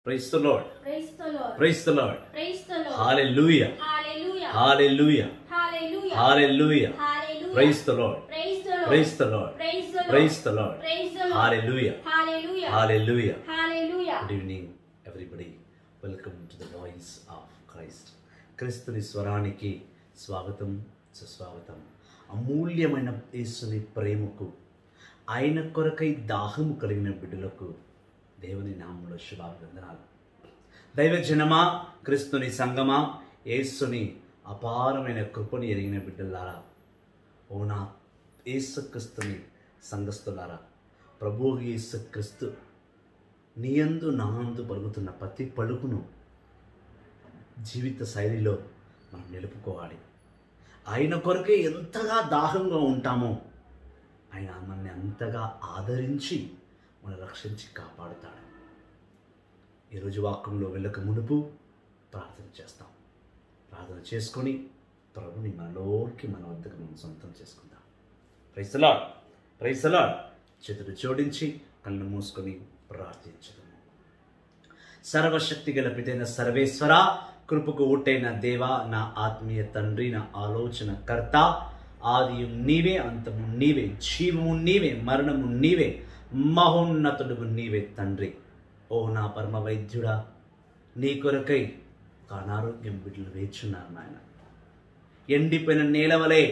Praise the Lord. Praise the Lord. Praise the Lord. Praise the Lord. Hallelujah. Hallelujah. Hallelujah. Hallelujah. Hallelujah. Hallelujah. Praise the Lord. Praise the Lord. Praise the Lord. Praise the Lord. Praise the Lord. Praise the Lord. Hallelujah. Hallelujah. Hallelujah. Hallelujah. Good evening, everybody. Welcome to the voice of Christ. క్రీస్తుని స్వరానికి స్వాగతం సుస్వాగతం. అమూల్యమైన యేసుని ప్రేమకు, ఆయన కొరకై దాహము కలిగిన బిడ్డలకు దేవుని నామములో శుభాభివందనాలు. దైవజనమా, క్రీస్తుని సంగమా, యేసుని అపారమైన కృపని ఎరిగిన బిడ్డలారా, ఓ నా యేసుక్రీస్తుని సంఘస్థులారా, ప్రభువు యేసుక్రీస్తు నీయందు నాందు పలుకుతున్న ప్రతి పలుకును జీవిత శైలిలో మనం నిలుపుకోవాలి. ఆయన కొరకే ఎంతగా దాహంగా ఉంటామో ఆయన మనల్ని అంతగా ఆదరించి మనం రక్షించి కాపాడుతాడు. ఈరోజు వాక్యంలో వెళ్ళక మునుపు ప్రార్థన చేస్తాం. ప్రార్థన చేసుకొని ప్రభుని మనలోకి మన వద్దకు మనం సొంతం చేసుకుందాం. Praise the lord. Praise the lord. చేతులు జోడించి కళ్ళు మూసుకొని ప్రార్థించడము. సర్వశక్తి గల పితైన సర్వేశ్వర, కృపకు ఊటైన దేవా, నా ఆత్మీయ తండ్రి, నా ఆలోచన కర్త, ఆదియు నీవే, అంతము నీవే, జీవము నీవే, మరణము నీవే, మహోన్నతుడు నీవే తండ్రి. ఓ నా పరమ వైద్యుడా, నీ కొరకై ఒక అనారోగ్యం బిడ్డలు వేచున్నారు నాయన. ఎండిపోయిన నేలవలే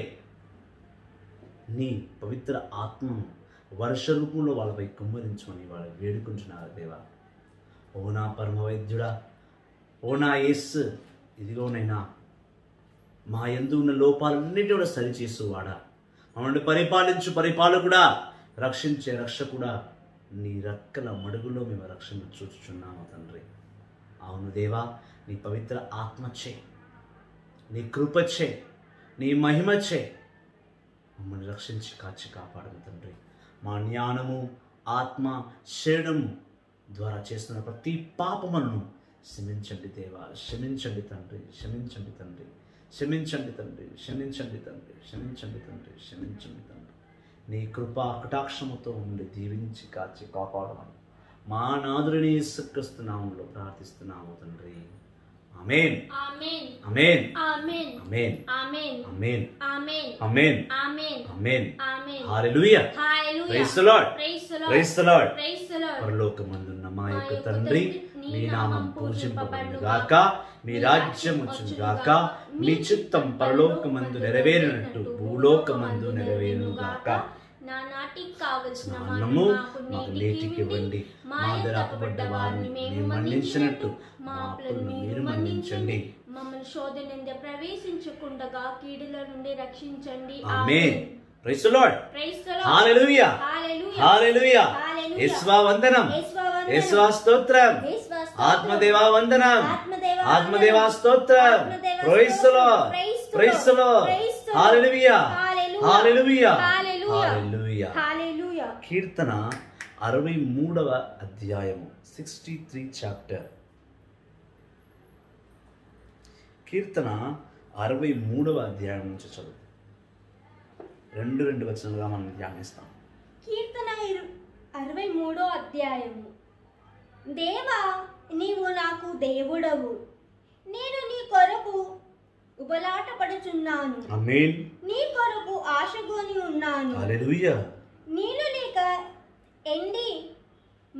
నీ పవిత్ర ఆత్మను వర్ష రూపంలో వాళ్ళపై కుమ్మరించమని వాళ్ళు వేడుకుంటున్నారు దేవా. ఓ నా పరమ వైద్యుడా, ఓ నా యేసు, ఇదిగోనైనా మా యందు ఉన్న లోపాలన్నిటి కూడా సరిచేసేవాడా, మమ్మల్ని పరిపాలించు పరిపాలకుడా, రక్షించే రక్షకుడా, నీ రెక్కల మడుగులో మేము రక్షణ చూచుచున్నాము తండ్రి. అవును దేవా, నీ పవిత్ర ఆత్మచే, నీ కృపచే, నీ మహిమచే మమ్మల్ని రక్షించి కాచి కాపాడము తండ్రి. మా జ్ఞానము, ఆత్మ, శరణము ద్వారా చేస్తున్న ప్రతి పాపములను క్షమించండి దేవా, క్షమించండి తండ్రి, క్షమించండి తండ్రి, క్షమించండి తండ్రి, క్షమించండి తండ్రి, క్షమించండి తండ్రి, క్షమించండి తండ్రి. నీ కృపా కటాక్షముతో మమ్మల్ని దీవించి కాచి కాపాడమని మా నాదుని యేసుక్రీస్తు నామములో ప్రార్థిస్తున్నాము తండ్రి. ఆమేన్. ఆమేన్. ఆమేన్. ఆమేన్. ఆమేన్. ఆమేన్. ఆమేన్. ఆమేన్. ఆమేన్. ఆమేన్. ఆమేన్. ఆమేన్. హల్లెలూయా. హల్లెలూయా. Praise the lord. Praise the lord. Praise the lord. Praise the Lord. పరలోకమందున్న మా యొక్క తండ్రి, మీ నామం పూజింపబడును గాక, మీ రాజ్యం వచ్చును గాక, మీ చిత్తం పరలోకమందు నెరవేరినట్టు భూలోకమందు నెరవేరును గాక. నా నాటికి కావలసిన అన్నము మాకు మాకు నేటికి నేటికి ఇవ్వండి. ఇవ్వండి. మా మా ఎదుట అపబడ్డ వారిని మేము మన్నించినట్టు మా అప్పులను మీరు మన్నించండి. మమ్మల్ని శోధనందే ప్రవేశించకుండా కీడుల నుండి రక్షించండి. ఆమేన్. Praise the lord. Praise the Lord. హల్లెలూయా. హల్లెలూయా. హల్లెలూయా. హల్లెలూయా. యేసువా వందనం. యేసువా వందనం. యేసువా స్తోత్రం. యేసువా స్తోత్రం. ఆత్మదేవా వందనం. ఆత్మదేవా ఆత్మదేవా స్తోత్రం. ఆత్మదేవా praise the lord. Praise the lord. Praise the Lord. హల్లెలూయా. హల్లెలూయా. హల్లెలూయా. హల్లెలూయా. హల్లెలూయా. హల్లెలూయా. కీర్తన 63వ అధ్యాయము, 63 చాప్టర్. కీర్తన 63వ అధ్యాయం నుంచి చదువు. రెండు వచనాలుగా మనం ధ్యానిస్తాం. కీర్తన 63వ అధ్యాయము. దేవా, నీవు నాకు దేవుడవు, నేను నీ కొరకు ఉబలాట పడుచున్నాను. ఆమేన్. నీ కొరకు ఆశగోని ఉన్నాను. హల్లెలూయా. నీళ్ళు లేక ఎండి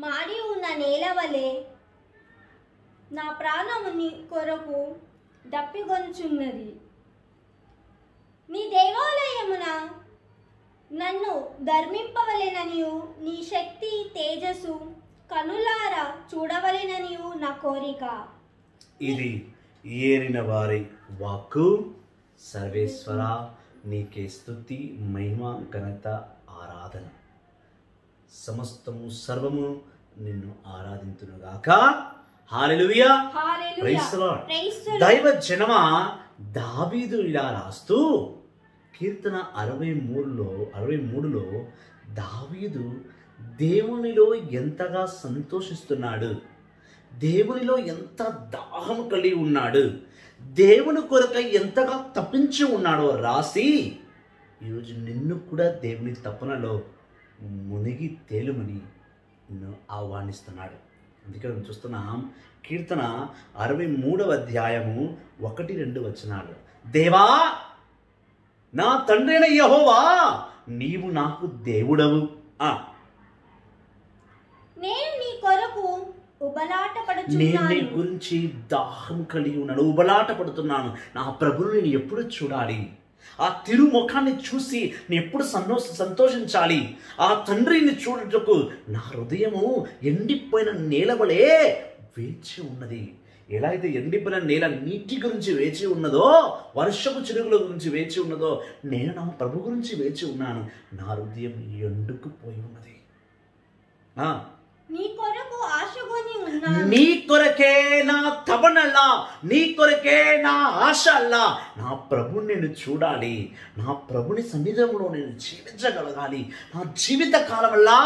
మాడి ఉన్న నేల వలె నా ప్రాణము నీ కొరకు దప్పిగొంచున్నది. నీ దేవాలయమున నన్ను ధర్మింపవలెననియు, నీ శక్తి తేజస్సు కనులారా చూడవలెననియు నా కోరిక. ఇది ఏరిన వారి వాక్కు. సర్వేశ్వర, నీకే స్తుతి, మహిమ, ఘనత, ఆరాధన. సమస్తము సర్వము నిన్ను ఆరాధింతునుగాక. హల్లెలూయా. హల్లెలూయా. Praise the lord. Praise the Lord. దైవ జనమా, దావీదు ఇలా రాస్తూ కీర్తన 63లో దావీదు దేవునిలో ఎంతగా సంతోషిస్తున్నాడు, దేవునిలో ఎంత దాహం కలిగి ఉన్నాడు, దేవుని కొరకై ఎంతగా తప్పించి ఉన్నాడో రాసి ఈరోజు నిన్ను కూడా దేవుని తపనలో మునిగి తేలుమని నిన్ను ఆహ్వానిస్తున్నాడు. అందుకే మనం చూస్తున్నాం కీర్తన 63వ అధ్యాయము 1-2 వచనాలు. దేవా, నా తండ్రి అయిన యెహోవా, నీవు నాకు దేవుడవు. నేను నీ కొరకు నేను నీ గురించి దాహం కలిగి ఉన్నాను, ఉబలాట పడుతున్నాను. నా ప్రభువుని నేను ఎప్పుడు చూడాలి, ఆ తిరుముఖాన్ని చూసి నేను ఎప్పుడు సంతోషించాలి. ఆ తండ్రిని చూడటకు నా హృదయము ఎండిపోయిన నేలవలే వేచి ఉన్నది. ఎలా అయితే ఎండిపోయిన నేల నీటి గురించి వేచి ఉన్నదో, వర్షపు చిరుగుల గురించి వేచి ఉన్నదో, నేను నా ప్రభు గురించి వేచి ఉన్నాను. నా హృదయం ఎండుకుపోయి ఉన్నది. నీ కొరకు ఆశగొని ఉన్నాను. నీ కొరకే నా తపనల్లా, నీ కొరకే నా ఆశ అల్లా. నా ప్రభుని నేను చూడాలి, నా ప్రభుని సన్నిధంలో నేను జీవించగలగాలి. నా జీవిత కాలమల్లా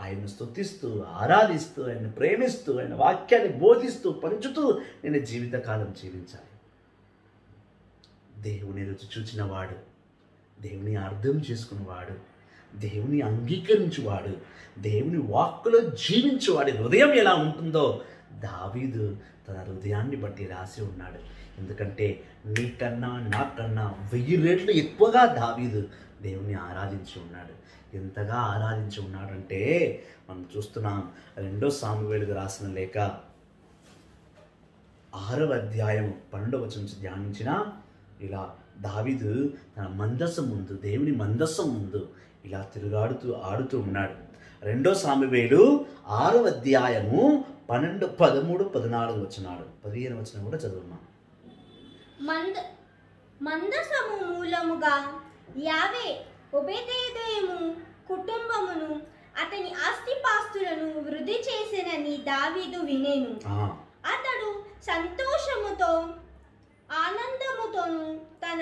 ఆయన స్తుతిస్తూ, ఆరాధిస్తూ, ఆయన ప్రేమిస్తూ, ఆయన వాక్యాన్ని బోధిస్తూ, పంచుతూ నేను జీవితకాలం జీవించాలి. దేవుని రుచి చూచినవాడు, దేవుని అర్థం చేసుకున్నవాడు, దేవుని అంగీకరించువాడు, దేవుని వాక్కులో జీవించువాడి హృదయం ఎలా ఉంటుందో దావీదు తన హృదయాన్ని బట్టి రాసి ఉన్నాడు. ఎందుకంటే నీకన్నా నాకన్నా 1000 రెట్లు ఎక్కువగా దావీదు దేవుని ఆరాధించి ఉన్నాడు. ఎంతగా ఆరాధించి ఉన్నాడంటే మనం చూస్తున్నాం 2 సామువేలుకు రాసిన లేఖ 6వ అధ్యాయం 12వ వచనం నుంచి ధ్యానించిన ఇలా దావీదు తన మందసం ముందు, దేవుని మందసం ముందు ఇలా ఆడుతూ ఉన్నాడు. 2 సామువేలు 6వ అధ్యాయము 12, 13, 14 వచనాలు, 15 వచనం కూడా చదువున్నాం. మందసము మూలముగా యావే ఒబేదెదోము కుటుంబమును అతని ఆస్తిపాస్తులను వృద్ధి చేసినని దావీదు వినెను. అతడు సంతోషముతో ఆనందముతోను తన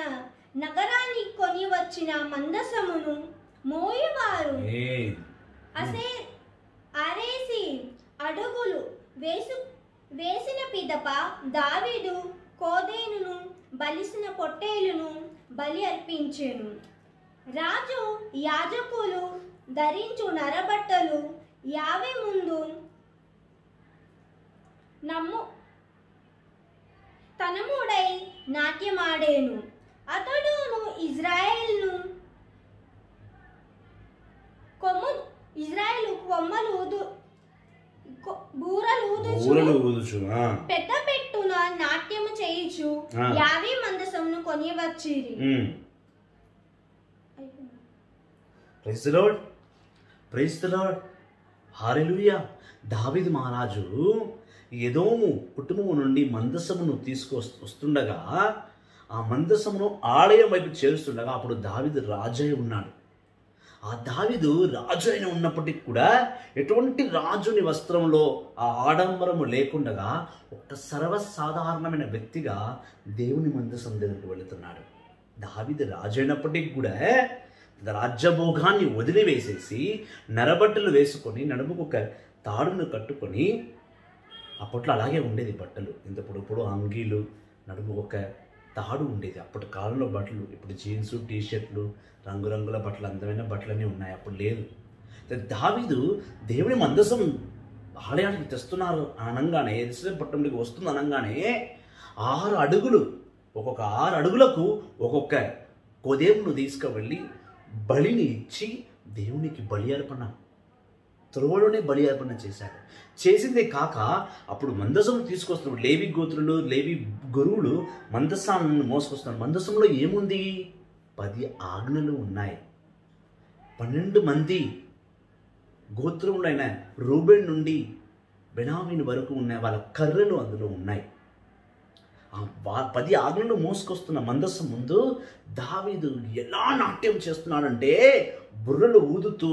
నగరాన్ని కొని వచ్చిన మందసమును మోయువారు అరేసి అడుగులు వేసిన పిదప దావీదు కోదేనును బలిసిన పొట్టేలును బలి అర్పించెను. రాజు యాజకులు ధరించు నరబట్టలు యావే ముందు తనముడై నాట్యమాడేను. అతడును ఇజ్రాయేలు కొమ్మలు బూరలు ఊదుచు పెద్ద పెట్టున నాట్యము చేయుచు యావే మందసమును కొని వచ్చిరి. Praise the lord, praise the Lord, హల్లెలూయా. దావీదు మహారాజు ఎదోము కుటుంబం నుండి మందసమును తీసుకొస్తుండగా, ఆ మందసమును ఆలయం వైపు చేరుస్తుండగా అప్పుడు దావీదు రాజై ఉన్నాడు. ఆ దావీదు రాజు అయిన ఉన్నప్పటికీ కూడా ఎటువంటి రాజుని వస్త్రంలో ఆ ఆడంబరము లేకుండా ఒక సర్వసాధారణమైన వ్యక్తిగా దేవుని మందసం దగ్గరికి వెళుతున్నాడు. దావీదు రాజు అయినప్పటికీ కూడా రాజ్యభోగాన్ని వదిలివేసేసి నరబట్టలు వేసుకొని నడుముకు ఒక తాడును కట్టుకొని, అప్పట్లో అలాగే ఉండేది బట్టలు, ఇంత పొడుపు అంగీలు, నడుము ఒక తాడు ఉండేది. అప్పటి కాలంలో బట్టలు, ఇప్పుడు జీన్సు, టీషర్ట్లు, రంగురంగుల బట్టలు, అందమైన బట్టలన్నీ ఉన్నాయి, అప్పుడు లేదు. దావీదు దేవుని మందసం ఆలయానికి తెస్తున్నారు అనగానే, యెరూషలేము పట్టణంలోకి వస్తుంది అనగానే 6 అడుగులు, ఒక్కొక్క 6 అడుగులకు ఒక్కొక్క కొదేమును తీసుకువెళ్ళి బలిని ఇచ్చి దేవునికి బలి అర్పణ, త్రోవలోనే బలి అర్పణ చేశాడు. చేసిందే కాక అప్పుడు మందసం తీసుకొస్తున్నాడు. లేవి గోత్రులు, లేవి గురువులు మందసాన్ని మోసుకొస్తున్నారు. మందసంలో ఏముంది? 10 ఆజ్ఞలు ఉన్నాయి. 12 మంది గోత్రములైన రూబెన్ నుండి బెనామీను వరకు ఉన్నాయి, వాళ్ళ కర్రలు అందులో ఉన్నాయి. ఆ 10 ఆజ్ఞలు మోసుకొస్తున్న మందసం ముందు దావీదు ఎలా నాట్యం చేస్తున్నాడంటే, బుర్రలు ఊదుతూ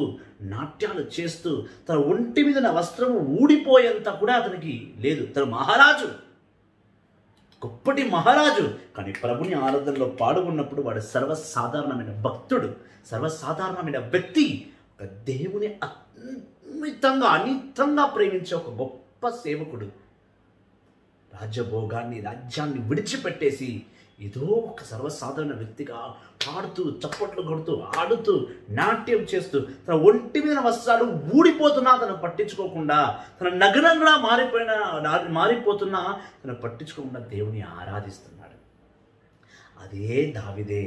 నాట్యాలు చేస్తూ, తన ఒంటి మీద నా వస్త్రము ఊడిపోయేంత కూడా అతనికి లేదు. తన మహారాజు, గొప్పటి మహారాజు, కానీ ప్రభుని ఆరాధనలో పాల్గొన్నప్పుడు వాడు సర్వసాధారణమైన భక్తుడు, సర్వసాధారణమైన వ్యక్తి, ఒక దేవుని అనితంగా ప్రేమించే ఒక గొప్ప సేవకుడు. రాజ్యాన్ని విడిచిపెట్టేసి ఏదో ఒక సర్వసాధారణ వ్యక్తిగా పాడుతూ చప్పట్లు కొడుతూ ఆడుతూ నాట్యం చేస్తూ తన ఒంటి మీద వస్త్రాలు ఊడిపోతున్నా తను పట్టించుకోకుండా, తన నగరంగా మారిపోతున్నా తను పట్టించుకోకుండా దేవుని ఆరాధిస్తున్నాడు. అదే దావీదే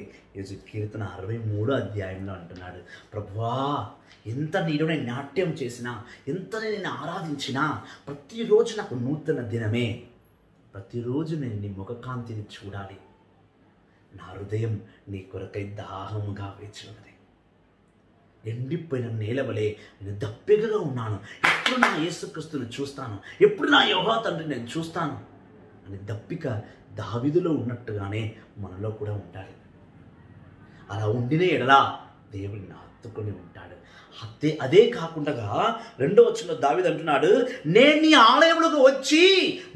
కీర్తన 63వ అధ్యాయంలో అంటున్నాడు, ప్రభువా ఎంత నేను నాట్యం చేసినా, ఎంత నేను ఆరాధించినా, ప్రతిరోజు నాకు నూతన దినమే. ప్రతిరోజు నేను నీ ముఖకాంతిని చూడాలి. నా హృదయం నీ కొరకై దాహముగా వేచి ఉన్నది. ఎండిపోయిన నేలవలే నేను దప్పికగా ఉన్నాను. ఎప్పుడు నా యేసుక్రీస్తుని చూస్తాను, ఎప్పుడు నా యెహోవా తండ్రి నేను చూస్తాను అని దప్పిక దావీదులో ఉన్నట్టుగానే మనలో కూడా ఉండాలి. అలా ఉండిన ఎడలా దేవుడిని హత్తుకొని ఉంటాడు. అదే కాకుండా 2వ వచనంలో దావీదు అంటున్నాడు, నేను నీ ఆలయంలోకి వచ్చి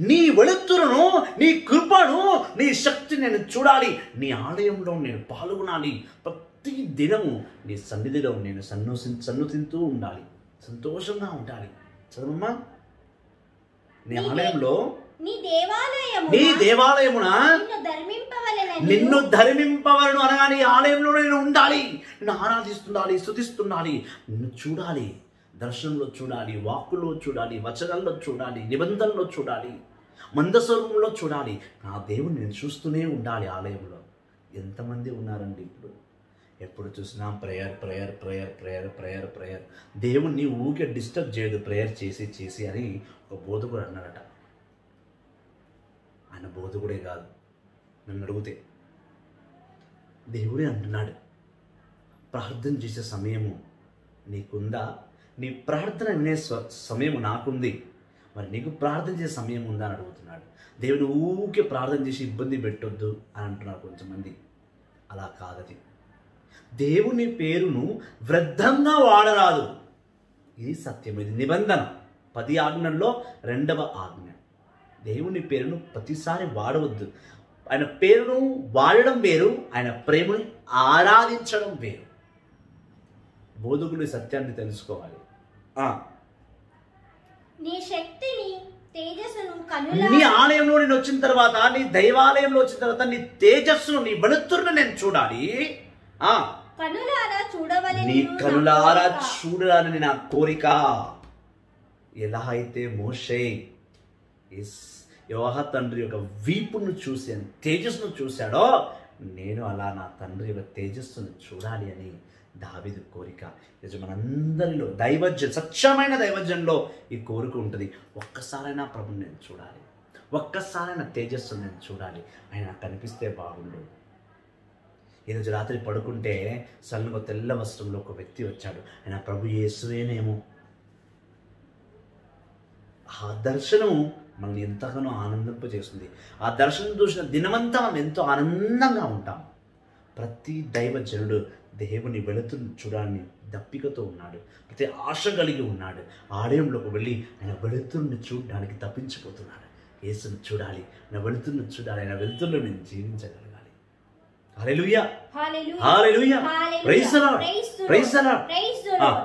నీ వెలుతురును, నీ కృపను, నీ శక్తి నేను చూడాలి. నీ ఆలయంలో నేను పాల్గొనాలి. ప్రతి దినము నీ సన్నిధిలో నేను సన్నుతింతూ ఉండాలి, సంతోషంగా ఉండాలి. చదవమ్మా. నీ ఆలయంలో, నీ దేవాలయమున నిన్ను ధర్మింపవలను అనగా నీ ఆలయంలో నేను ఉండాలి. నిన్ను ఆరాధిస్తుండాలి, స్తుతిస్తుండాలి, నిన్ను చూడాలి, దర్శనంలో చూడాలి, వాక్కులో చూడాలి, వచనాల్లో చూడాలి, నిబంధనలో చూడాలి, మందస్వరూపంలో చూడాలి. నా దేవుని నేను చూస్తూనే ఉండాలి ఆలయంలో. ఎంతమంది ఉన్నారండి ఇప్పుడు? ఎప్పుడు చూసినా prayer prayer prayer prayer prayer prayer. దేవుణ్ణి ఊరికే డిస్టర్బ్ చేయదు ప్రేయర్ చేసి చేసి అని ఒక బోధకుడు అన్నాడట. ఆయన బోధకుడే కాదు, నన్ను అడిగితే దేవుడే అంటున్నాడు, ప్రార్థన చేసే సమయము నీకుందా? నీ ప్రార్థన వినే సమయం నాకుంది, మరి నీకు ప్రార్థన చేసే సమయం ఉందా అని అడుగుతున్నాడు. దేవుని ఊరికే ప్రార్థన చేసి ఇబ్బంది పెట్టొద్దు అని అంటున్నారు కొంతమంది. అలా కాదది. దేవుని పేరును వృద్ధంగా వాడరాదు. ఇది సత్యం, ఇది నిబంధన. 10 ఆజ్ఞల్లో 2వ ఆజ్ఞ. దేవుని పేరును ప్రతిసారి వాడవద్దు. ఆయన పేరును వాడడం వేరు, ఆయన ప్రేమను ఆరాధించడం వేరు. బోధకులు సత్యాన్ని తెలుసుకోవాలి. నీ శక్తిని, తేజస్సును నీ ఆలయంలో నేను వచ్చిన తర్వాత, నీ దైవాలయంలో వచ్చిన తర్వాత నీ తేజస్సును, నీ వెలుతురును నేను చూడాలి. నీ కనులారా చూడాలని నా కోరిక. ఎలా అయితే మోషే యెహోవా తండ్రి యొక్క వీపును చూసి తేజస్సును చూశాడో, నేను అలా నా తండ్రి యొక్క తేజస్సును చూడాలి అని దావీదు కోరిక. మనందరిలో స్వచ్ఛమైన దైవజన్లో ఈ కోరిక ఉంటుంది. ఒక్కసారైనా ప్రభుని నేను చూడాలి, ఒక్కసారైనా తేజస్సును నేను చూడాలి, ఆయన కనిపిస్తే బాగుండు. ఈరోజు రాత్రి పడుకుంటే సల్లుగా తెల్ల వస్త్రంలో ఒక వ్యక్తి వచ్చాడు. ఆయన ప్రభు యేసువేనేమో. ఆ దర్శనం మనల్ని ఎంతగానో ఆనందింపజేస్తుంది. ఆ దర్శనం చూసిన దినమంతా మనం ఎంతో ఆనందంగా ఉంటాం. ప్రతి దైవజనుడు దేవుని వెలుతురుని చూడాలని దప్పికతో ఉన్నాడు, ప్రతి ఆశ కలిగి ఉన్నాడు. ఆలయంలోకి వెళ్ళి ఆయన వెలుతురుని చూడడానికి తప్పించిపోతున్నాడు. యేసుని చూడాలి, ఆయన వెలుతురుని చూడాలి, ఆయన వెలుతురులో నేను జీవించగలగాలి. హల్లెలూయా, హల్లెలూయా, praise the lord, praise the Lord.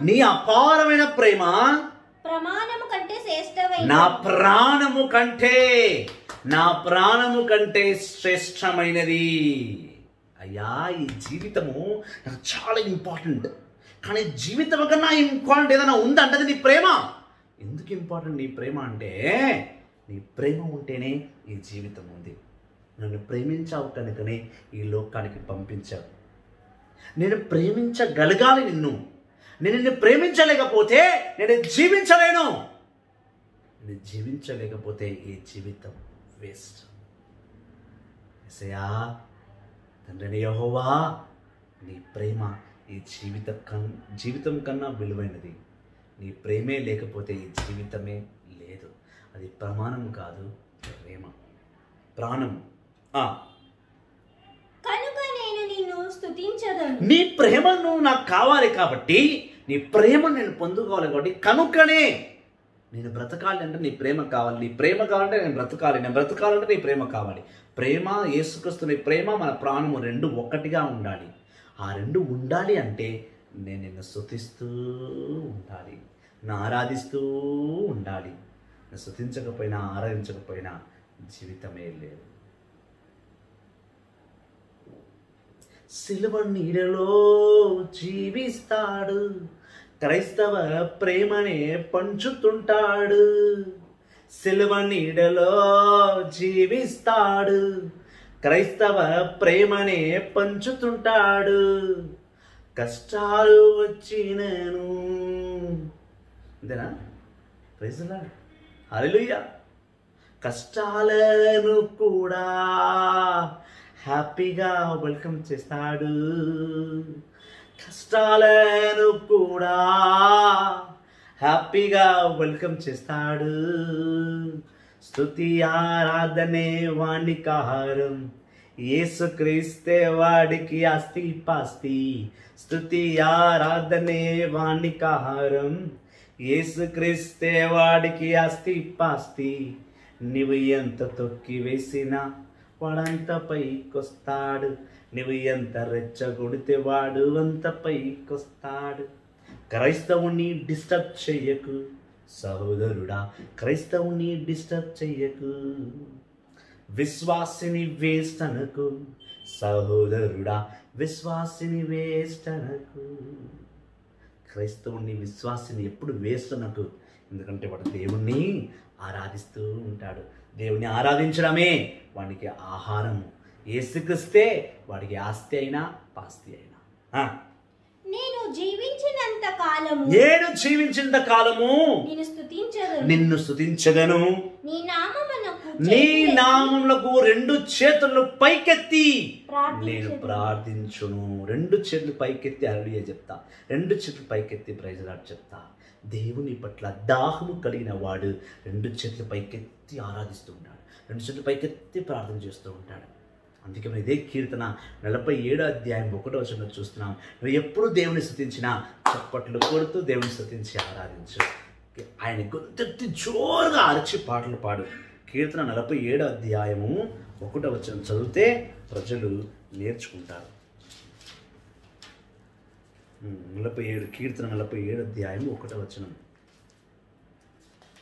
నీ అపారమైన ప్రేమ ప్రమాణము కంటే శ్రేష్టమైనది. నా ప్రాణము కంటే శ్రేష్టమైనది. అయ్యా, ఈ జీవితము నాకు చాలా ఇంపార్టెంట్. కానీ జీవితం కన్నా ఇంపార్టెంట్ ఏదైనా ఉందంటే అది నీ ప్రేమ. ఎందుకు ఇంపార్టెంట్ నీ ప్రేమ అంటే, నీ ప్రేమ ఉంటేనే ఈ జీవితం ఉంది. నన్ను ప్రేమించావు కనుకనే ఈ లోకానికి పంపించావు. నేను ప్రేమించగలగాలి నిన్ను. నేను నిన్ను ప్రేమించలేకపోతే నేను జీవించలేను. నేను జీవించలేకపోతే ఈ జీవితం వేస్ట్. యేసయ్యా, తండ్రి యెహోవా, నీ ప్రేమ ఈ జీవితం కన్నా విలువైనది. నీ ప్రేమే లేకపోతే ఈ జీవితమే లేదు. అది ప్రమాణం కాదు, ప్రేమ, ప్రాణం. నీ ప్రేమను నాకు కావాలి కాబట్టి, నీ ప్రేమను నేను పొందుకోవాలి కాబట్టి, కనుకనే నేను బ్రతకాలి అంటే నీ ప్రేమ కావాలి. నీ ప్రేమ కావాలంటే నేను బ్రతకాలి, నేను బ్రతకాలంటే నీ ప్రేమ కావాలి. ప్రేమ, యేసుక్రీస్తు నీ ప్రేమ, మన ప్రాణము 2 ఒక్కటిగా ఉండాలి. ఆ 2 ఉండాలి అంటే నేను నిన్ను స్తుతిస్తూ ఉండాలి, నా ఆరాధిస్తూ ఉండాలి, స్తుతించకపోయినా ఆరాధించకపోయినా జీవితమే లేదు. సిలువ నీడలో జీవిస్తాడు, క్రైస్తవ ప్రేమనే పంచుతుంటాడు. సిలువ నీడలో జీవిస్తాడు, క్రైస్తవ ప్రేమనే పంచుతుంటాడు. కష్టాలు వచ్చినను అంతేనా? ప్రైజ్ ది లార్డ్, హల్లెలూయా. కష్టాలను కూడా హ్యాపీగా వెల్కమ్ చేస్తాడు. కష్టాలను కూడా హ్యాపీగా వెల్కమ్ చేస్తాడు. స్తుతి ఆరాధనే వానికి ఆహారం, యేసుక్రీస్తే వాడికి ఆస్తి పాస్తి. స్తుతి ఆరాధనే వానికి ఆహారం, యేసుక్రీస్తే వాడికి ఆస్తి పాస్తి. నువ్వు ఎంత తొక్కి వేసినా వాడంత పైకొస్తాడు, నువ్వు ఎంత రెచ్చగొడితే వాడు అంత పైకొస్తాడు. క్రైస్తవుని డిస్టర్బ్ చెయ్యకు సహోదరుడా, క్రైస్తవుని డిస్టర్బ్ చెయ్యకు. విశ్వాసిని వేస్ట్ అనకు సహోదరుడా, విశ్వాసిని వేస్ట్ అనకు. క్రైస్తవుని విశ్వాసిని ఎప్పుడు వేస్ట్ అనకు, ఎందుకంటే వాడు దేవుణ్ణి ఆరాధిస్తూ ఉంటాడు. దేవుణ్ణి ఆరాధించడమే వాడికి ఆహారము. యేసుక్రీస్తే వాడికి ఆస్తి అయినా పాస్తి అయినా. నేను జీవించినంత కాలము నిన్ను స్తుతించదను. నీ నామమునకు రెండు చేతులు పైకెత్తి నేను ప్రార్థించును. రెండు చేతులు పైకెత్తి హల్లెలూయా చెప్తా, రెండు చేతులు పైకెత్తి ప్రైజ్ లార్డ్ చెప్తా. దేవుని పట్ల దాహము కలిగిన వాడు రెండు చేతులు పైకెత్తి ఆరాధిస్తూ ఉంటాడు, రెండు చేతులు పైకెత్తి ప్రార్థన చేస్తూ ఉంటాడు. అందుకే మనం ఇదే కీర్తన 47వ అధ్యాయం 1వ వచనంలో చూస్తున్నాం. నువ్వు ఎప్పుడు దేవుని స్తుతించినా చప్పట్లు కొడుతూ దేవుని స్తుతించి ఆరాధించు. ఆయన గొంతెత్తి జోరుగా అరిచి పాటలు పాడు. కీర్తన 47వ అధ్యాయము 1వ వచనం చదివితే ప్రజలు నేర్చుకుంటారు. 47 కీర్తన 47 అధ్యాయం 1వ వచనం.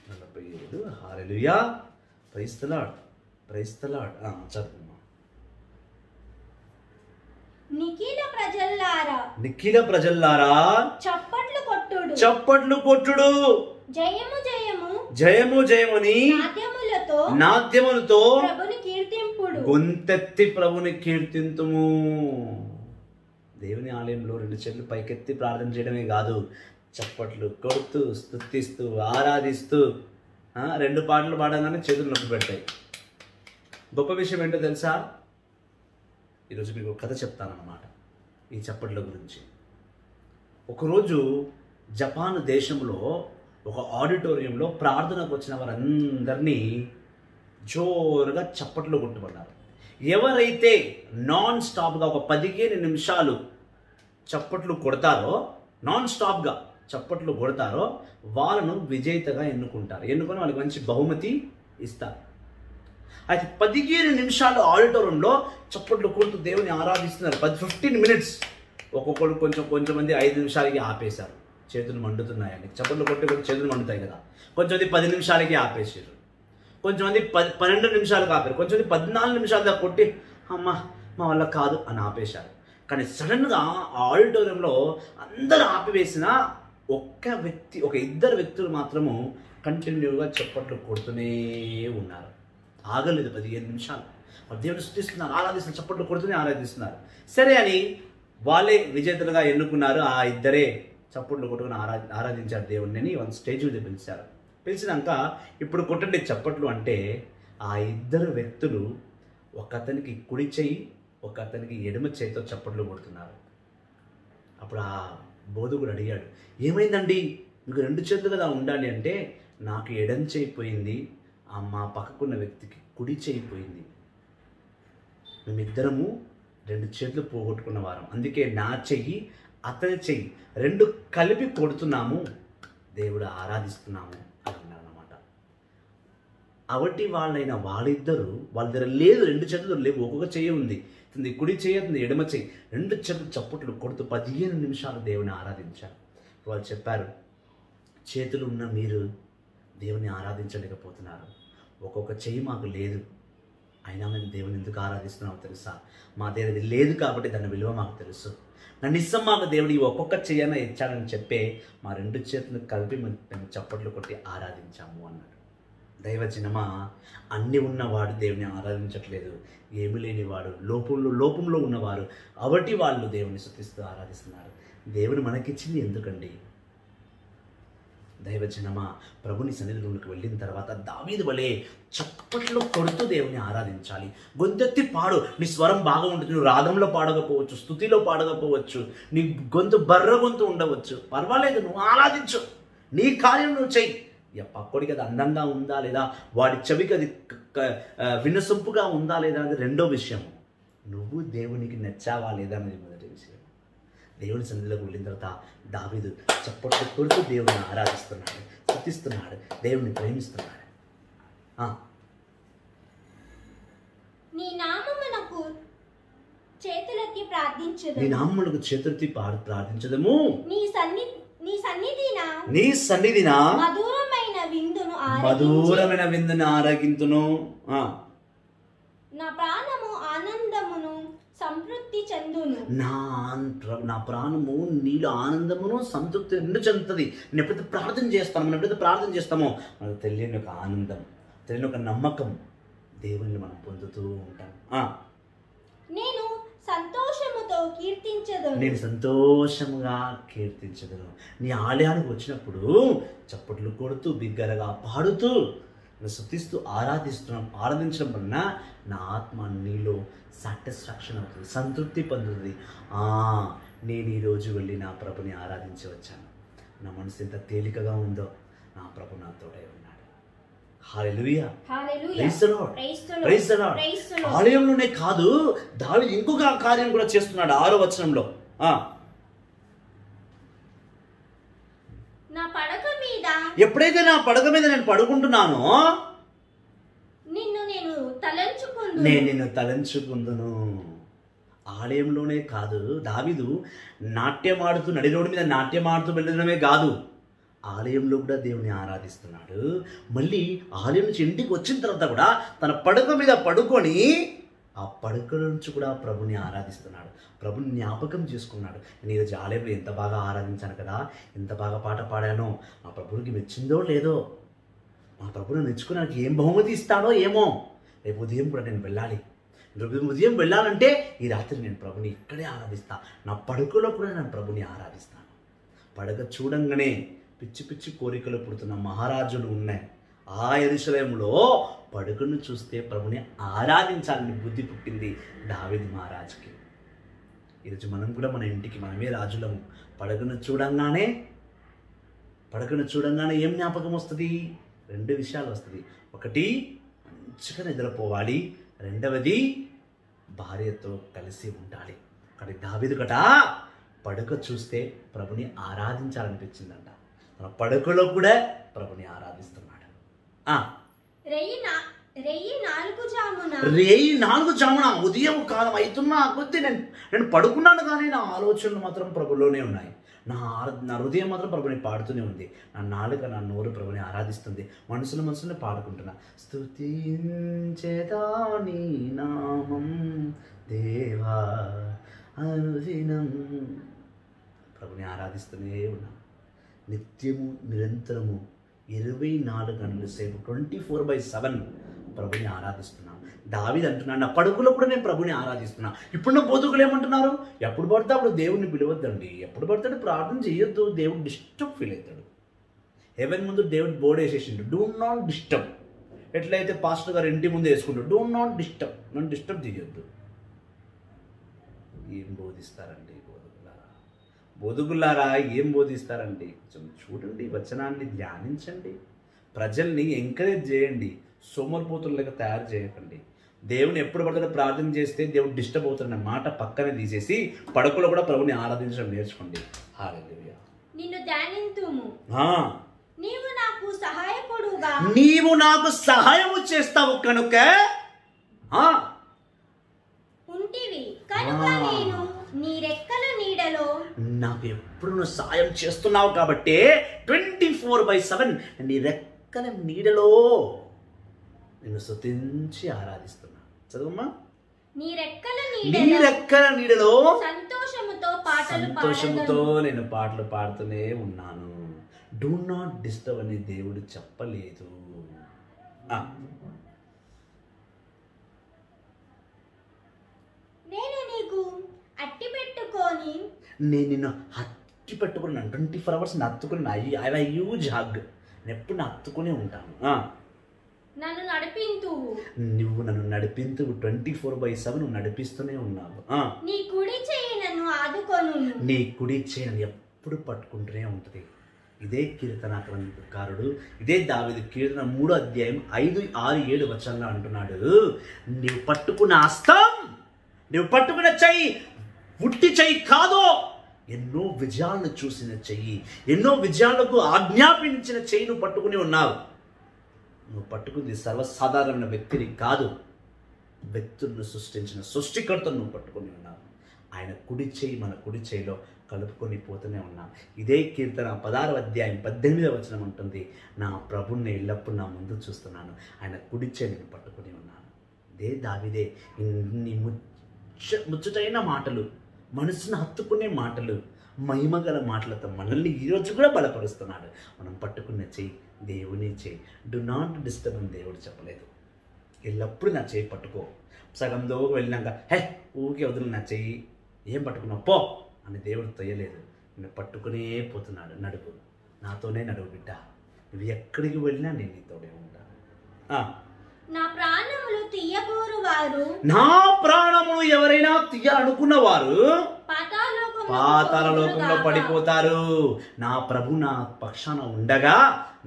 47 హల్లెలూయా. Praise the lord, praise the Lord. చదువు. నిఖిల ప్రజల్లారా చప్పట్లు కొట్టుడు, జయము జయముని నాట్యములతో గొంతెత్తి ప్రభుని కీర్తింతుము. దేవుని ఆలయంలో రెండు చేతులు పైకెత్తి ప్రార్థన చేయడమే కాదు, చప్పట్లు కొడుతూ స్తుతిస్తూ ఆరాధిస్తూ రెండు పాటలు పాడగానే చేతులు నొప్పి పెడతాయి. గొప్ప విషయం ఏంటో తెలుసా? ఈరోజు మీకు కథ చెప్తానన్నమాట ఈ చప్పట్ల గురించి. ఒకరోజు జపాన్ దేశంలో ఒక ఆడిటోరియంలో ప్రార్థనకు వచ్చిన వారందరినీ జోరుగా చప్పట్లు కొట్టుబడ్డారు. ఎవరైతే నాన్ స్టాప్గా ఒక 15 నిమిషాలు చప్పట్లు కొడతారో, నాన్ స్టాప్గా చప్పట్లు కొడతారో వాళ్ళను విజేతగా ఎన్నుకుంటారు. ఎన్నుకొని వాళ్ళకి మంచి బహుమతి ఇస్తారు. అయితే 15 నిమిషాలు ఆడిటోరియంలో చప్పట్లు కొడుతూ దేవుని ఆరాధిస్తున్నారు. 15 మినిట్స్. ఒక్కొక్కరు కొంచెం మంది 5 నిమిషాలకి ఆపేశారు, చేతులు మండుతున్నాయని. చప్పట్లు కొట్టి చేతులు మండుతాయి కదా. కొంచెంమంది 10 నిమిషాలకి ఆపేసారు, కొంచెంమంది 12 నిమిషాలకు ఆపారు, కొంచెంమంది 14 నిమిషాల దాకా కొట్టి అమ్మ మా వల్ల కాదు అని ఆపేశారు. కానీ సడన్గా ఆడిటోరియంలో అందరూ ఆపివేసిన ఒక ఇద్దరు వ్యక్తులు మాత్రము కంటిన్యూగా చప్పట్లు కొడుతూనే ఉన్నారు. ఆగలేదు 15 నిమిషాలు. వాళ్ళు దేవుని స్తుతిస్తున్నారు, ఆరాధిస్తున్నారు, చప్పట్లు కొడుతూనే ఆరాధిస్తున్నారు. సరే అని వాళ్ళే విజేతలుగా ఎన్నుకున్నారు. ఆ ఇద్దరే చప్పట్లు కొట్టుకుని ఆరాధించారు దేవుణ్ణి. వాళ్ళు స్టేజ్ మీద పిలిచారు. పిలిచినాక ఇప్పుడు కొట్టండి చప్పట్లు అంటే ఆ ఇద్దరు వ్యక్తులు ఒక అతనికి కుడి చెయ్యి, ఒక అతనికి ఎడమ చేయితో చప్పట్లు కొడుతున్నారు. అప్పుడు ఆ బోధకుడు అడిగాడు, ఏమైందండి మీకు 2 చేతులు కదా ఉండాలి అంటే, నాకు ఎడం చేయిపోయింది, మా పక్కకున్న వ్యక్తికి కుడి చేయిపోయింది, మేమిద్దరము 2 చేతులు పోగొట్టుకున్న వారం, అందుకే నా చెయ్యి అతని చెయ్యి 2 కలిపి కొడుతున్నాము, దేవుడు ఆరాధిస్తున్నాము అని అన్నారన్నమాట. అవటి వాళ్ళైన వాళ్ళిద్దరూ వాళ్ళ దగ్గర లేదు, 2 చేతులు లేవు, ఒక్కొక్క చెయ్యి ఉంది, కుడి చెయ్యి ఎడమ చెయ్యి, 2 చేతులు చప్పట్లు కొడుతూ 15 నిమిషాలు దేవుని ఆరాధించారు. వాళ్ళు చెప్పారు, చేతులు ఉన్న మీరు దేవుని ఆరాధించలేకపోతున్నారు. ఒక్కొక్క చెయ్యి మాకు లేదు, అయినా మేము దేవుని ఎందుకు ఆరాధిస్తున్నామో తెలుసా? మా దగ్గర ఇది లేదు కాబట్టి దాని విలువ మాకు తెలుసు. కనీసం మాకు దేవుడు ఈ ఒక్కొక్క చెయ్యన ఇచ్చాడని చెప్పే మా 2 చేతులు కలిపి మేము చప్పట్లు కొట్టి ఆరాధించాము అన్నాడు. దైవజనమా, అన్నీ ఉన్నవాడు దేవుని ఆరాధించట్లేదు, ఏమీ లేనివాడు లోపంలో ఉన్నవారు కాబట్టి వాళ్ళు దేవుని స్తుతిస్తూ ఆరాధిస్తున్నారు. దేవుని మనకిచ్చింది ఎందుకండి? దైవజనమా, ప్రభుని సన్నిధిలోకి వెళ్ళిన తర్వాత దావీదు వలె చప్పట్లు కొడుతూ దేవుని ఆరాధించాలి. గొంతెత్తి పాడు. నీ స్వరం బాగా ఉంటుంది, నువ్వు రాగంలో పాడకపోవచ్చు, స్తుతిలో పాడకపోవచ్చు, నీ గొంతు బర్ర గొంతు ఉండవచ్చు, పర్వాలేదు, నువ్వు ఆరాధించు, నీ కార్యం నువ్వు చెయ్యి. పక్కోడికి అది అందంగా ఉందా లేదా, వాడి చెవికి అది వినసొంపుగా ఉందా లేదా అనేది రెండో విషయం. నువ్వు దేవునికి నచ్చావా లేదా అనేది మొదటి విషయం. దేవుని సన్నిధిలోకి వెళ్ళిన తర్వాత దావీదు చప్పట్లు కొడుతూ దేవుని ఆరాధిస్తున్నాడు, స్తుతిస్తున్నాడు, దేవుని ప్రేమిస్తున్నాడు. నీ నామమునకు చేతులెత్తి ప్రార్థించదము, నీ నామమునకు చేతులెత్తి ప్రార్థించదము, నీ సన్నిధిన మధురమైన విందును ఆరగింతును. నా ప్రాణము ఆనందమును సంతృప్తి చెందును. నా ప్రాణము నీలో ఆనందమును సంతృప్తి రెండు చెందుతుంది. నేను ఎప్పుడైతే ప్రార్థన చేస్తామో మనకు తెలియని ఒక ఆనందం, తెలియని ఒక నమ్మకం దేవుని మనం పొందుతూ ఉంటాం. నేను సంతోషముగా కీర్తించదను. నీ ఆలయానికి వచ్చినప్పుడు చప్పట్లు కొడుతూ బిగ్గరగా పాడుతూ స్తుతిస్తూ ఆరాధించడం వలన నా ఆత్మ నీలో సాటిస్ఫాక్షన్ అవుతుంది, సంతృప్తి పొందుతుంది. నేను ఈరోజు వెళ్ళి నా ప్రభుని ఆరాధించి వచ్చాను, నా మనసు ఎంత తేలికగా ఉందో, నా ప్రభు నాతోడే ఉన్నాడు. హల్లెలూయా, praise the lord, praise the Lord. ఆలయంలోనే కాదు, దావీదు ఇంకొక కార్యం కూడా చేస్తున్నాడు 6వ వచనంలో. ఎప్పుడైతే నా పడక మీద నేను పడుకుంటున్నానో నిన్ను తలంచుకుందును. ఆలయంలోనే కాదు, దావీదు నాట్యమాడుతూ నడి రోడ్డు మీద నాట్యమాడుతూ వెళ్ళడమే కాదు, ఆలయంలో కూడా దేవుని ఆరాధిస్తున్నాడు. మళ్ళీ ఆలయం నుంచి ఇంటికి వచ్చిన తర్వాత కూడా తన పడక మీద పడుకొని ఆ పడక నుంచి కూడా ప్రభుని ఆరాధిస్తున్నాడు, ప్రభుని జ్ఞాపకం చేసుకున్నాడు. నేను ఈరోజు ఆలయంలో ఎంత బాగా ఆరాధించాను కదా, ఎంత బాగా పాట పాడానో, మా ప్రభునికి మెచ్చిందో లేదో, మా ప్రభుని మెచ్చుకున్నానికి ఏం బహుమతి ఇస్తాడో ఏమో, రేపు ఉదయం కూడా నేను వెళ్ళాలి. రేపు ఉదయం వెళ్ళాలంటే ఈ రాత్రి నేను ప్రభుని ఇక్కడే ఆరాధిస్తా, నా పడకలో కూడా నేను ప్రభుని ఆరాధిస్తాను. పడక చూడంగానే పిచ్చి పిచ్చి కోరికలు పుడుతున్న మహారాజులు ఉన్నాయి. ఆ యెరూషలేములో పడకను చూస్తే ప్రభుని ఆరాధించాలని బుద్ధి పుట్టింది దావీదు మహారాజుకి. ఈరోజు మనం కూడా మన ఇంటికి మనమే రాజులము. పడకను చూడంగానే ఏం జ్ఞాపకం వస్తుంది? 2 విషయాలు వస్తుంది. ఒకటి, మంచిగా నిద్రపోవాలి. రెండవది, భార్యతో కలిసి ఉండాలి. కానీ దావీదు కట పడక చూస్తే ప్రభుని ఆరాధించాలనిపించిందంట. తన పడకలో కూడా ప్రభుని ఆరాధిస్తున్నాడు. రేయి 4 జామున ఉదయం కాలం అవుతున్నా కొద్దీ నేను పడుకున్నాను, కానీ నా ఆలోచనలు మాత్రం ప్రభులోనే ఉన్నాయి. నా హృదయం మాత్రం ప్రభుని పాడుతూనే ఉంది. నా నాలుక, నా నోరు ప్రభుని ఆరాధిస్తుంది. మనసులో పాడుకుంటున్నా. స్తుతించెదా నీ నామం దేవా అనుదినం. ప్రభుని ఆరాధిస్తూనే ఉన్నా, నిత్యము నిరంతరము 24 గంటల సేపు 24/7 ప్రభుని ఆరాధిస్తున్నాను. దావీదు అంటున్నాడు, నా పడుకులో కూడా నేను ప్రభుని ఆరాధిస్తున్నా. ఇప్పుడు బోధకులు ఏమంటున్నారు? ఎప్పుడు పడితే అప్పుడు దేవుడిని పిలవద్దండి, ఎప్పుడు పడితే ప్రార్థన చేయొద్దు, దేవుడు డిస్టర్బ్ ఫీల్ అవుతాడు. హెవెన్ ముందు దేవుడు బోర్డు వేసేసిండు, డూ నాట్ డిస్టర్బ్. ఎట్లయితే పాస్టర్ గారు ఇంటి ముందు వేసుకుంటాడు, డూ నాట్ డిస్టర్బ్, నన్ను డిస్టర్బ్ చేయొద్దు. ఏం బోధిస్తారండి బోధకులారా, ఏం బోధిస్తారండి? కొంచెం చూడండి, వచనాన్ని ధ్యానించండి, ప్రజల్ని ఎంకరేజ్ చేయండి, సోమరిపోతులుగా తయారు చేయకండి. దేవుని ఎప్పుడు పడితే ప్రార్థన చేస్తే దేవుడు డిస్టర్బ్ అవుతున్న మాట పక్కనే తీసేసి పడకలో కూడా ప్రభుని ఆరాధించడం నేర్చుకోండి. హల్లెలూయా. నిన్ను ధ్యానింతుము, నీవు నాకు సహాయము చేస్తావు కనుక ఉంటివి కనుక నేను నీ రెక్కల నీడలో. నాకు ఎప్పుడు నువ్వు సాయం చేస్తున్నావు కాబట్టి 24/7 నీ రెక్కల రెక్కల నీడలో నిన్ను స్తుతించి ఆరాధిస్తున్నా. చదువమ్మా. నీ రెక్కల నీడలో సంతోషముతో నేను పాటలు పాడుతూనే ఉన్నాను. డూ నాట్ డిస్టర్బ్ అని దేవుడు చెప్పలేదు. నేను నీకు అట్టి పెట్టుకొని నేను నిన్ను హత్తి పెట్టుకున్నాను. 24 hours హత్తుకుని ఐ యూజ్ హగ్. నేను ఎప్పుడు హత్తుకునే ఉంటాను. నన్ను నడిపింతు. నువ్వు నన్ను నడిపింతు. 24/7 నువ్వు నడిపిస్తూనే ఉన్నావు. నీ కుడి చేయి నన్ను ఆదుకొను. నీ కుడి చేయి నన్ను ఎప్పుడు పట్టుకుంటూనే ఉంటుంది. ఇదే కీర్తనాకారుడు, ఇదే దావీదు కీర్తన 3వ అధ్యాయం 5, 6, 7 వచనంలో అంటున్నాడు, నీవు పట్టుకున్న హస్తం, నువ్వు పట్టుకున్న చెయ్యి ఉట్టి చెయ్యి కాదు, ఎన్నో విజయాలను చూసిన చెయ్యి, ఎన్నో విజయాలకు ఆజ్ఞాపించిన చెయ్యి నువ్వు పట్టుకుని ఉన్నావు. నువ్వు పట్టుకుంది సర్వసాధారణమైన వ్యక్తిని కాదు, వ్యక్తులను సృష్టించిన సృష్టికర్తను నువ్వు పట్టుకుని ఉన్నావు. ఆయన కుడి చేయి మన కుడి చేయిలో కలుపుకొని పోతూనే ఉన్నాం. ఇదే కీర్తన 16వ అధ్యాయం 18వ వచనం ఉంటుంది, నా ప్రభుని ఎల్లప్పుడు నా ముందు చూస్తున్నాను, ఆయన కుడి చేయి నేను పట్టుకుని ఉన్నాను. ఇదే దావీదే ఇన్ని ముచ్చటైన మాటలు, మనసును హత్తుకునే మాటలు, మహిమగల మాటలతో మనల్ని ఈరోజు కూడా బలపరుస్తున్నాడు. మనం పట్టుకున్న చెయ్యి దేవుని చెయ్యి. డు నాట్ డిస్టర్బ్ అని దేవుడు చెప్పలేదు. ఎల్లప్పుడూ నా చెయ్యి పట్టుకో. సగం దోగు వెళ్ళినాక ఊరికే వదిలి నా చెయ్యి ఏం పట్టుకున్నావు పో అని దేవుడు తొయ్యలేదు. నేను పట్టుకునే పోతున్నాడు. నడుపు, నాతోనే నడువు బిడ్డ, నువ్వు ఎక్కడికి వెళ్ళినా నేను నీతోనే ఉంటాను. నా ప్రాణములు తీయగోరువారు, నా ప్రాణములు ఎవరైనా తీయాలనుకున్న వారు పాతాళలోకంలో పడిపోతారు. నా ప్రభు నా పక్షాన ఉండగా,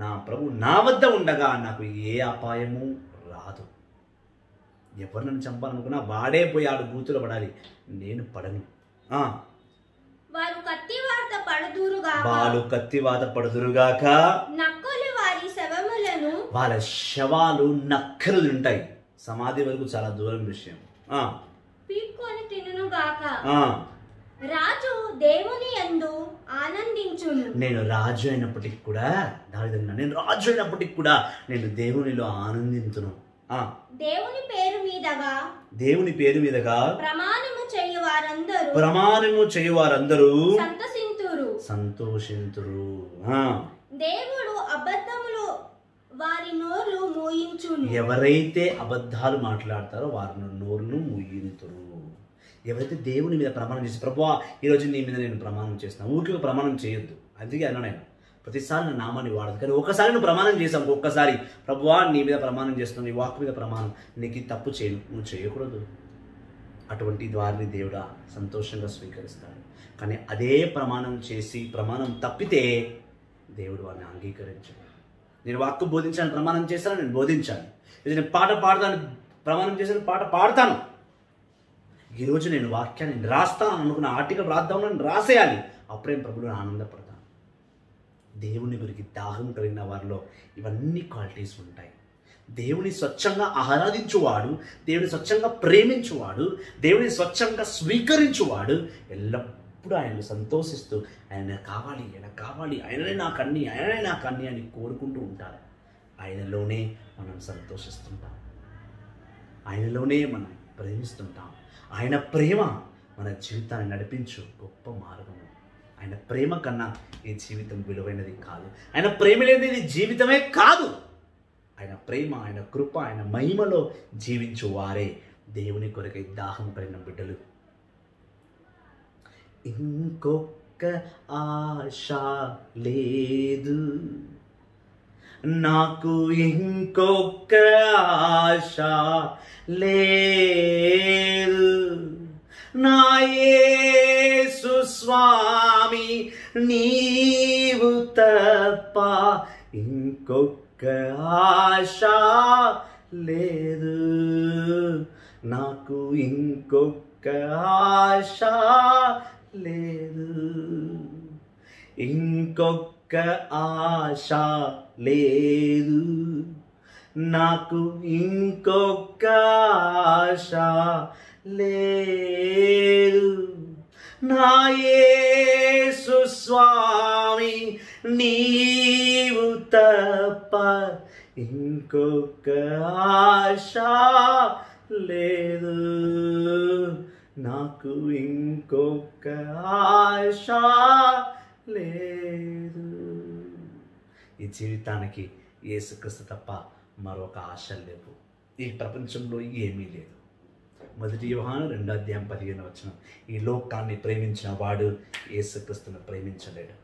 నా ప్రభు నా వద్ద ఉండగా నాకు ఏ అపాయము రాదు. ఎవరు నన్ను చంపాలనుకున్నా వాడే పోయాడు గూతులో పడాలి, నేను పడను. వారు కత్తివాత పడుదురుగాక, నక్కలు వారి శవములను, వాళ్ళ శవాలు నక్కలు ఉంటాయి. సమాధి వరకు చాలా దూరం విషయం. పీక్కొని తినుగాక. రాజు దేవుని యందు ఆనందించును. నేను రాజు అయినప్పటికి కూడా దావీదన్నా, నేను రాజు అయినప్పటికి కూడా నేను దేవునిలో ఆనందించును. దేవుని పేరు మీదగా ప్రమాణము చేయువారందరూ సంతోషింతురు. దేవుడు అబద్ధములు వారి నోర్లు మూయించును. ఎవరైతే అబద్ధాలు మాట్లాడతారో వారి నోరును మూయింతురు. ఎవరైతే దేవుని మీద ప్రమాణం చేసి, ప్రభువా ఈరోజు నీ మీద నేను ప్రమాణం చేస్తున్నా, ఊరికి ప్రమాణం చేయొద్దు. అందుకే అన్నాను ఆయన, ప్రతిసారి నా నామాన్ని వాడదు, కానీ ఒకసారి నువ్వు ప్రమాణం చేసావు, ఒక్కసారి ప్రభువా నీ మీద ప్రమాణం చేస్తున్నావు, నీ వాక్ మీద ప్రమాణం, నీకు తప్పు చేయను, నువ్వు చేయకూడదు. అటువంటి వారిని దేవుడా సంతోషంగా స్వీకరిస్తాడు. కానీ అదే ప్రమాణం చేసి ప్రమాణం తప్పితే దేవుడు వారిని అంగీకరించాడు. నేను వాక్కు బోధించాను, ప్రమాణం చేశాను, నేను బోధించాను. నేను పాట పాడతాను, ప్రమాణం చేశాను, పాట పాడతాను. ఈరోజు నేను వాక్యాన్ని రాస్తాను అనుకున్న ఆర్టికల్ రాద్దామని నేను రాసేయాలి. అప్పుడే ప్రభువుని ఆనందపడతాను. దేవుని గురికి దాహం కలిగిన వారిలో ఇవన్నీ క్వాలిటీస్ ఉంటాయి. దేవుని స్వచ్ఛంగా ఆరాధించువాడు, దేవుని స్వచ్ఛంగా ప్రేమించువాడు, దేవుని స్వచ్ఛంగా స్వీకరించువాడు ఎల్లప్పుడూ ఆయనను సంతోషిస్తూ ఆయన కావాలి, ఆయన కావాలి, ఆయననే నాకు అన్ని, ఆయననే నాకు అన్ని అని కోరుకుంటూ ఉంటారు. ఆయనలోనే మనం సంతోషిస్తుంటాం, ఆయనలోనే మనం ప్రేమిస్తుంటాం. ఆయన ప్రేమ మన జీవితాన్ని నడిపించు గొప్ప మార్గము. ఆయన ప్రేమ కన్నా ఈ జీవితం విలువైనది కాదు. ఆయన ప్రేమ లేనిది జీవితమే కాదు. ఆయన ప్రేమ, ఆయన కృప, ఆయన మహిమలో జీవించు వారే దేవుని కొరకై దాహం కలిగిన బిడ్డలు. ఇంకొక ఆశ లేదు నాకు, ఇంకొక ఆశ లేదు, నా యేసు స్వామి నీవు తప్ప ఇంకొక ఆశ లేదు, నాకు ఇంకొక ఆశ లేదు, ఇంకొక ఆశ లేదు, నాకు ఇంకొక ఆశ లేదు, నా యేసు స్వామి నీవు తప్ప ఇంకొక ఆశ లేదు, నాకు ఇంకొక ఆశ లేదు. ఈ జీవితానికి యేసుక్రీస్తు తప్ప మరొక ఆశ లేవు. ఈ ప్రపంచంలో ఏమీ లేదు. 1 యోహాను 2:15 ఈ లోకాన్ని ప్రేమించిన వాడు యేసుక్రీస్తును ప్రేమించలేడు.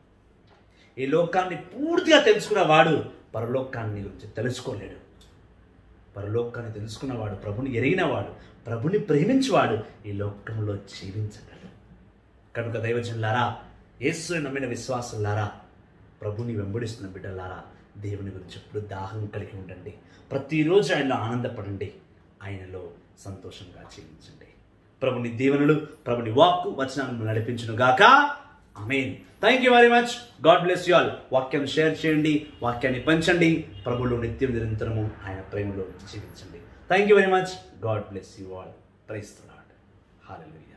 ఈ లోకాన్ని పూర్తిగా తెలుసుకున్న వాడు పరలోకాన్ని గురించి తెలుసుకోలేడు. పరలోకాన్ని తెలుసుకున్నవాడు, ప్రభుని ఎరిగినవాడు, ప్రభుని ప్రేమించేవాడు ఈ లోకంలో జీవించగలడు. కనుక దైవజనులారా, యేసుని నమ్మిన విశ్వాసులారా, ప్రభుని వెంబడిస్తున్న బిడ్డలారా, దేవుని గురించి ఎప్పుడు దాహం కలిగి ఉండండి. ప్రతిరోజు ఆయనలో ఆనందపడండి, ఆయనలో సంతోషంగా జీవించండి. ప్రభుని దీవెనలు, ప్రభుని వాక్కు వచనాలను నడిపించును గాక. ఆమేన్. Thank you very much. God bless you all. వాక్యాన్ని షేర్ చేయండి, వాక్యాన్ని పంచండి. ప్రభులో నిత్యం నిరంతరము ఆయన ప్రేమలో జీవించండి. Thank you very much. God bless you all. Praise the Lord. Hallelujah.